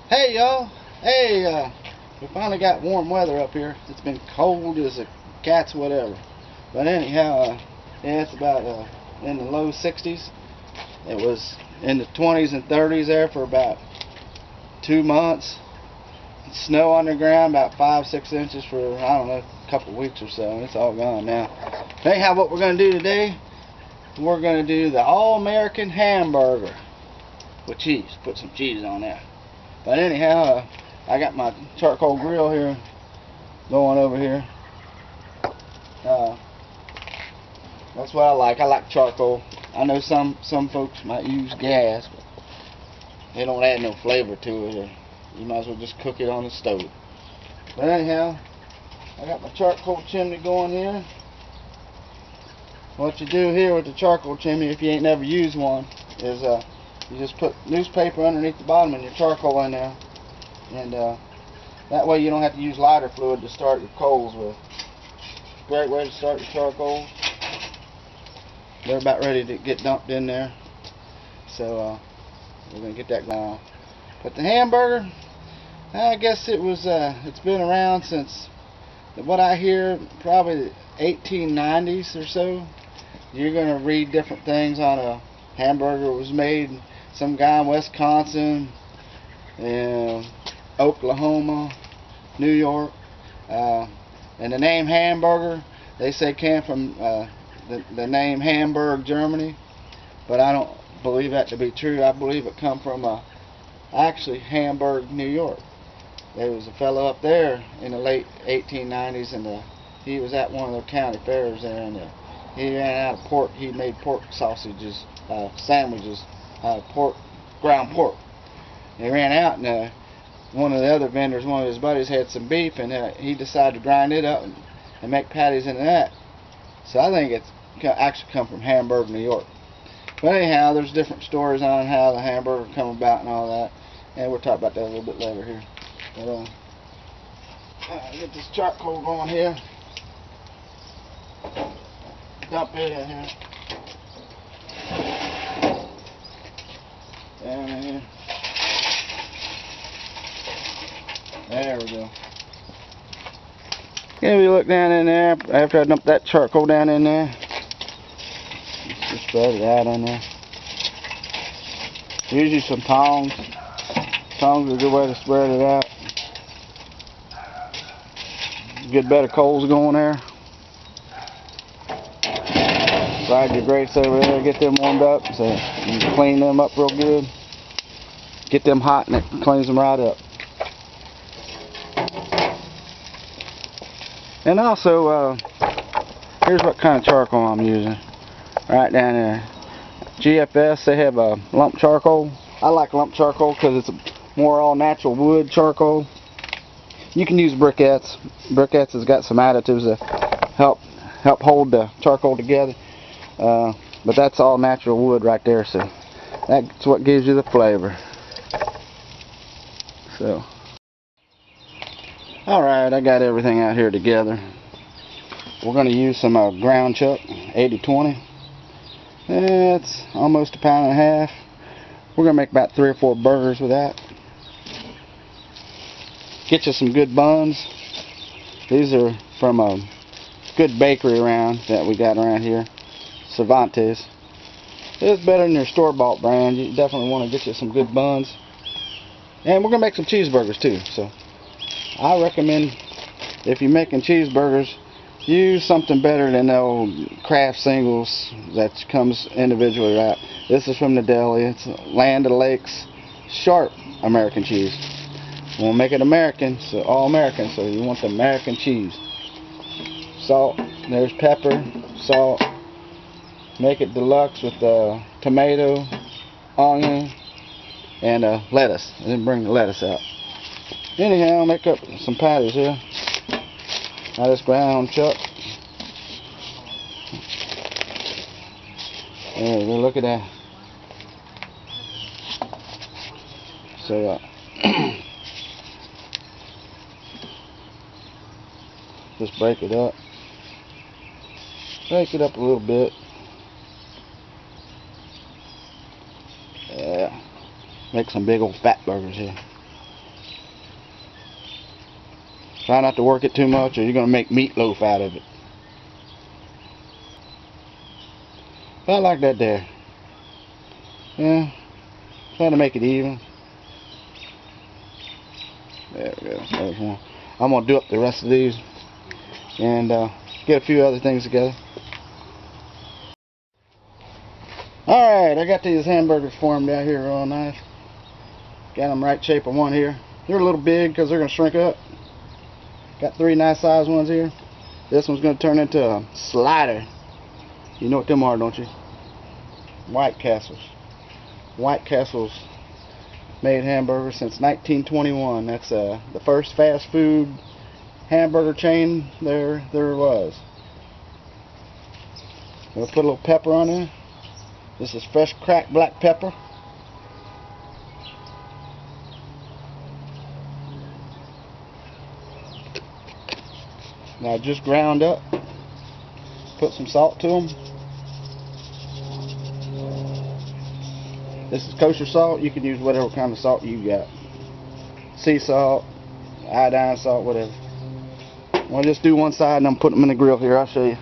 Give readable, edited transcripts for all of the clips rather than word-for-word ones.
Hey y'all, we finally got warm weather up here. It's been cold as a cat's whatever. But anyhow, yeah, it's about in the low 60s. It was in the 20s and 30s there for about 2 months. Snow on the ground about 5-6 inches for, I don't know, a couple weeks or so, and it's all gone now. Anyhow, what we're going to do today, we're going to do the all-American hamburger with cheese. Put some cheese on there. But anyhow, I got my charcoal grill here going over here. That's what I like. I like charcoal. I know some folks might use gas, but they don't add no flavor to it. Or you might as well just cook it on the stove. But anyhow, I got my charcoal chimney going here. What you do here with the charcoal chimney, if you ain't never used one, is you just put newspaper underneath the bottom and your charcoal in there, and that way you don't have to use lighter fluid to start your coals with. Great way to start your charcoal. They're about ready to get dumped in there, so we're gonna get that going. But the hamburger, I guess it's been around since, what I hear, probably the 1890s or so. You're gonna read different things on a hamburger was made. Some guy in Wisconsin, Oklahoma, New York, and the name hamburger, they say came from the name Hamburg, Germany, but I don't believe that to be true. I believe it come from actually Hamburg, New York. There was a fellow up there in the late 1890s, and he was at one of the county fairs there, and he ran out of pork. He made pork sausages, sandwiches, ground pork. And he ran out, and one of the other vendors, one of his buddies, had some beef, and he decided to grind it up and make patties into that. So I think it's actually come from Hamburg, New York. But anyhow, there's different stories on how the hamburger come about and all that, and we'll talk about that a little bit later here. But get this charcoal going here. Dump it in here. Down in here. There we go. Yeah, we look down in there after I dump that charcoal down in there. Just spread it out in there. Usually some tongs. Tongs are a good way to spread it out. Get better coals going there. Slide your grates over there, get them warmed up, so you can clean them up real good. Get them hot and it cleans them right up. And also, here's what kind of charcoal I'm using. Right down there. GFS, they have a lump charcoal. I like lump charcoal because it's a more all natural wood charcoal. You can use briquettes. Briquettes has got some additives that help hold the charcoal together. But that's all natural wood right there, so that's what gives you the flavor. So, alright, I got everything out here together. We're going to use some ground chuck, 80/20. It's almost 1.5 pounds. We're going to make about 3 or 4 burgers with that. Get you some good buns. These are from a good bakery around that we got around here. Cervantes. It's better than your store-bought brand. You definitely want to get you some good buns. And we're going to make some cheeseburgers too. So I recommend, if you're making cheeseburgers, use something better than the old Kraft singles that comes individually wrapped. This is from the deli. It's Land of Lakes sharp American cheese. We want to make it American, so all American. So you want the American cheese. Salt. There's pepper, salt. Make it deluxe with tomato, onion, and lettuce. I didn't bring the lettuce out. Anyhow, I'll make up some patties here. Now this ground chuck. There we go, look at that. So, just break it up. Break it up a little bit. Yeah. Make some big old fat burgers here. Try not to work it too much or you're going to make meatloaf out of it. But I like that there. Yeah. Try to make it even. There we go. There's one. I'm going to do up the rest of these and get a few other things together. Alright, I got these hamburgers formed out here real nice. Got them right shape of one here. They're a little big because they're going to shrink up. Got 3 nice size ones here. This one's going to turn into a slider. You know what them are, don't you? White Castles. White Castles made hamburgers since 1921. That's the first fast food hamburger chain there was. We'll put a little pepper on there. This is fresh cracked black pepper. Now just ground up. Put some salt to them. This is kosher salt. You can use whatever kind of salt you got. Sea salt, iodine salt, whatever. I'll just do one side and I'm putting them in the grill here. I'll show you.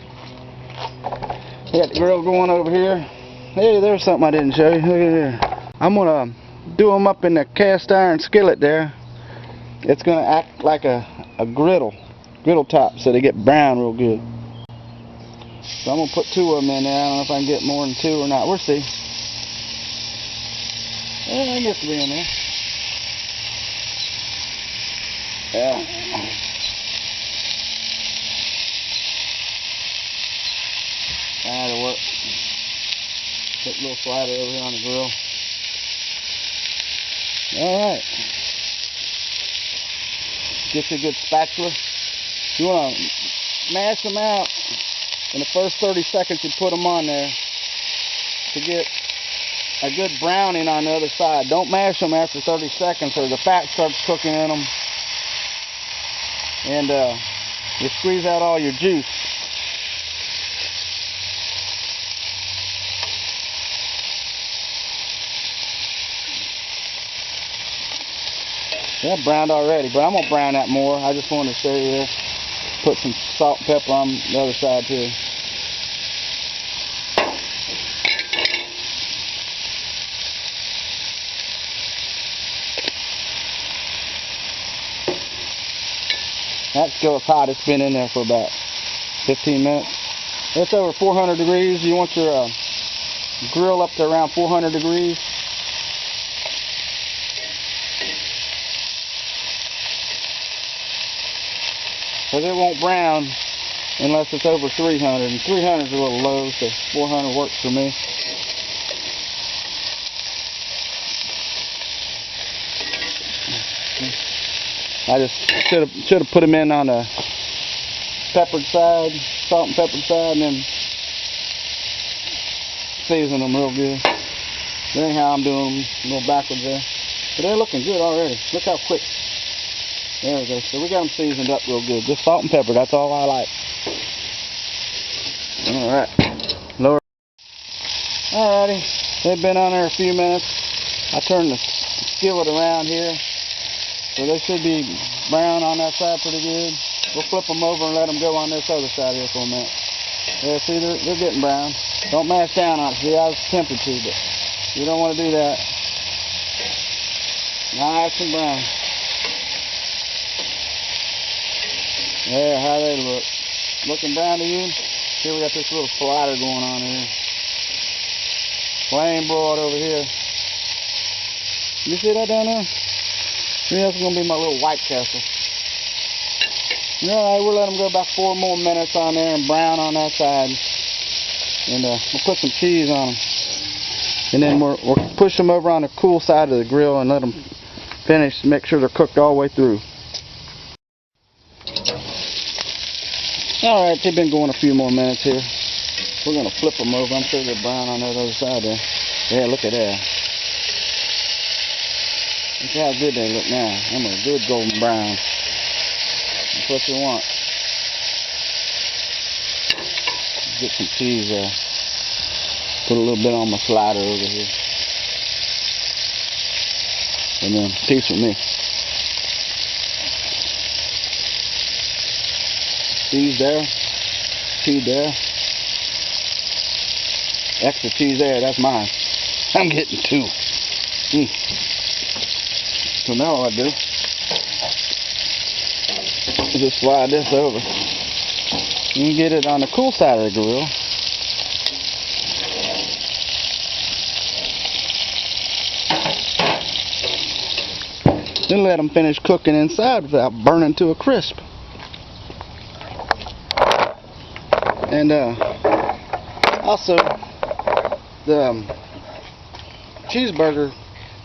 Got the grill going over here. Hey, there's something I didn't show you. Look at there. I'm going to do them up in the cast iron skillet there. It's going to act like a griddle top so they get brown real good. So I'm going to put 2 of them in there. I don't know if I can get more than 2 or not. We'll see. Yeah, I get 3 in there. Yeah. That'll work. Put a little slider over here on the grill. Alright. Get you a good spatula. You want to mash them out in the first 30 seconds you put them on there to get a good browning on the other side. Don't mash them after 30 seconds or the fat starts cooking in them and you squeeze out all your juice. They're browned already, but I'm going to brown that more. I just wanted to show you this. Put some salt and pepper on the other side too. That skillet's hot. It's been in there for about 15 minutes. It's over 400 degrees. You want your grill up to around 400 degrees. Because it won't brown unless it's over 300. And 300 is a little low, so 400 works for me. I just should have put them in on the peppered side, salt and peppered side, and then season them real good. But anyhow, I'm doing them a little backwards there. But they're looking good already. Look how quick. There we go. So we got them seasoned up real good. Just salt and pepper. That's all I like. Alright. Lower. Alrighty. They've been on there a few minutes. I turned the skillet around here. So they should be brown on that side pretty good. We'll flip them over and let them go on this other side here for a minute. Yeah, see, they're getting brown. Don't mash down on it. See, I was tempted to, but you don't want to do that. Nice and brown. Yeah, how they look. Looking brown to you? See, we got this little slider going on here. Flame broiled over here. You see that down there? Yeah, that's going to be my little White Castle. Alright, we'll let them go about 4 more minutes on there and brown on that side. And we'll put some cheese on them. And then we'll push them over on the cool side of the grill and let them finish. Make sure they're cooked all the way through. Alright, they've been going a few more minutes here. We're going to flip them over. I'm sure they're brown on that other side there. Yeah, look at that. Look how good they look now. I'm a good golden brown. That's what you want. Get some cheese there. Put a little bit on my slider over here. And then a piece for me. Cheese there. Cheese there. Extra cheese there. That's mine. I'm getting 2. So now what I do, I just slide this over. You can get it on the cool side of the grill. Then let them finish cooking inside without burning to a crisp. And also, the cheeseburger,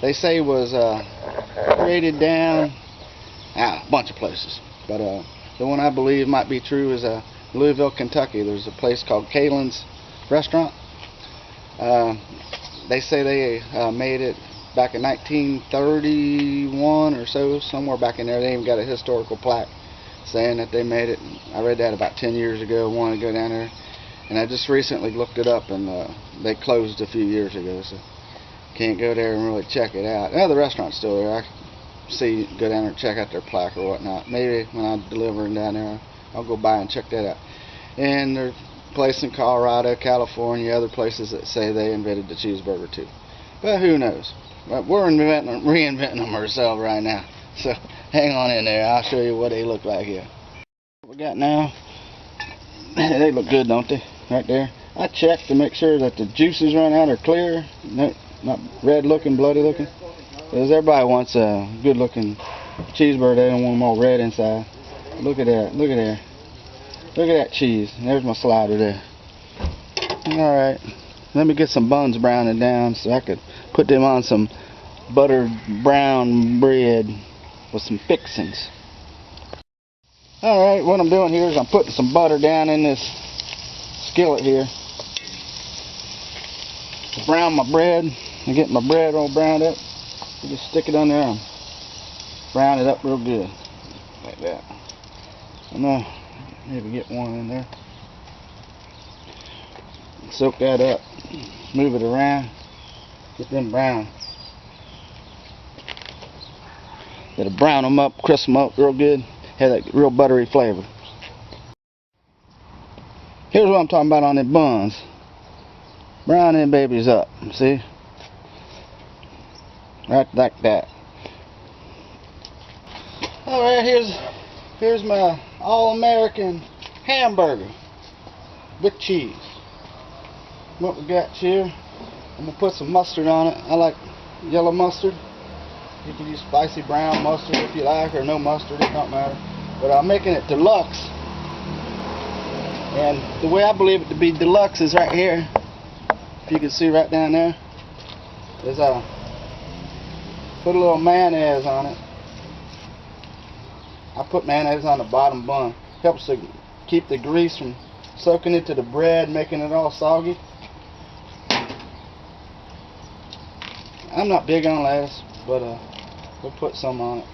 they say, was created down a bunch of places. But the one I believe might be true is Louisville, Kentucky. There's a place called Kalen's Restaurant. They say they made it back in 1931 or so, somewhere back in there. They even got a historical plaque saying that they made it. I read that about 10 years ago. Wanted to go down there, and I just recently looked it up, and they closed a few years ago, so can't go there and really check it out. The restaurant's still there. I can go down there and check out their plaque or whatnot. Maybe when I'm delivering down there, I'll go by and check that out. And there's a place in Colorado, California, other places that say they invented the cheeseburger too. But who knows? But we're reinventing them ourselves right now. So hang on in there. I'll show you what they look like here. What we got now, they look good, don't they? Right there. I checked to make sure that the juices run out are clear, not red looking, bloody looking. Because everybody wants a good looking cheeseburger. They don't want them all red inside. Look at that. Look at there. Look at that cheese. There's my slider there. Alright. Let me get some buns browning down so I could put them on some buttered brown bread with some fixings. Alright, what I'm doing here is I'm putting some butter down in this skillet here to brown my bread and get my bread all browned up. You just stick it on there and brown it up real good. Like that. And now, maybe get one in there. Soak that up. Move it around. Get them brown. Gotta brown them up, crisp them up real good. Have that real buttery flavor. Here's what I'm talking about on the buns. Brown them babies up. See? Right like that. Alright, here's my all-American hamburger with cheese. What we got here, I'm gonna put some mustard on it. I like yellow mustard. You can use spicy brown mustard if you like, or no mustard, it don't matter. But I'm making it deluxe. And the way I believe it to be deluxe is right here. If you can see right down there. Is put a little mayonnaise on it. I put mayonnaise on the bottom bun. Helps to keep the grease from soaking into the bread, making it all soggy. I'm not big on lettuce, but we'll put some on it.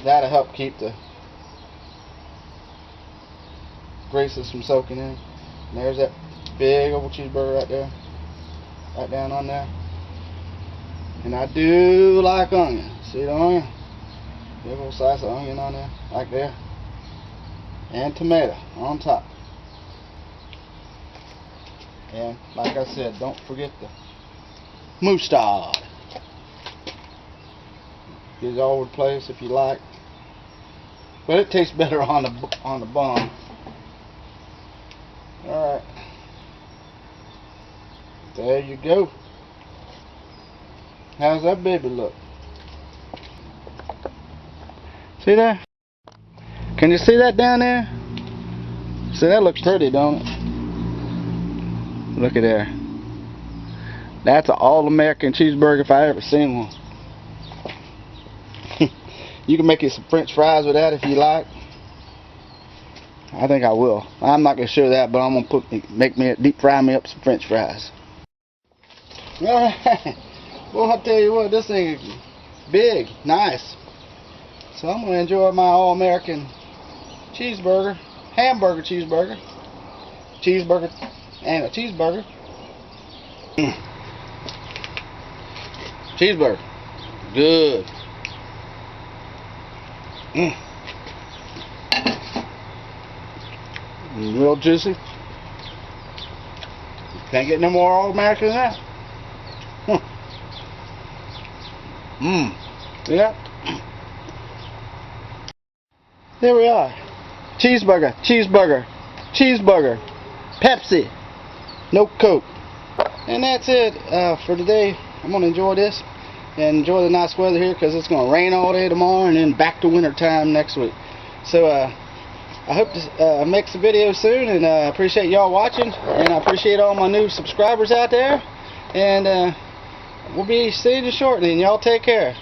That'll help keep the greases from soaking in. And there's that big old cheeseburger right there. Right down on there. And I do like onion. See the onion? Big old slice of onion on there. Like there. And tomato on top. And like I said, don't forget the mustard. Get it all over the place if you like. But it tastes better on the bun. Alright. There you go. How's that baby look? See that? Can you see that down there? See, that looks pretty, don't it? Look at there. That's an all-American cheeseburger if I ever seen one. You can make you some french fries with that if you like. I think I will. I'm not going to show that, but I'm going to deep fry me up some french fries. Alright. Well, I'll tell you what, this thing is big, nice. So I'm going to enjoy my all-American cheeseburger, hamburger cheeseburger, and a cheeseburger. Cheeseburger, good. Real juicy. Can't get no more All-American than that. Yeah. There we are. Cheeseburger, cheeseburger, cheeseburger. Pepsi. No Coke. And that's it for today. I'm going to enjoy this and enjoy the nice weather here because it's going to rain all day tomorrow and then back to winter time next week. So I hope to make some videos soon, and I appreciate y'all watching, and I appreciate all my new subscribers out there, and we'll be seeing you shortly, and y'all take care.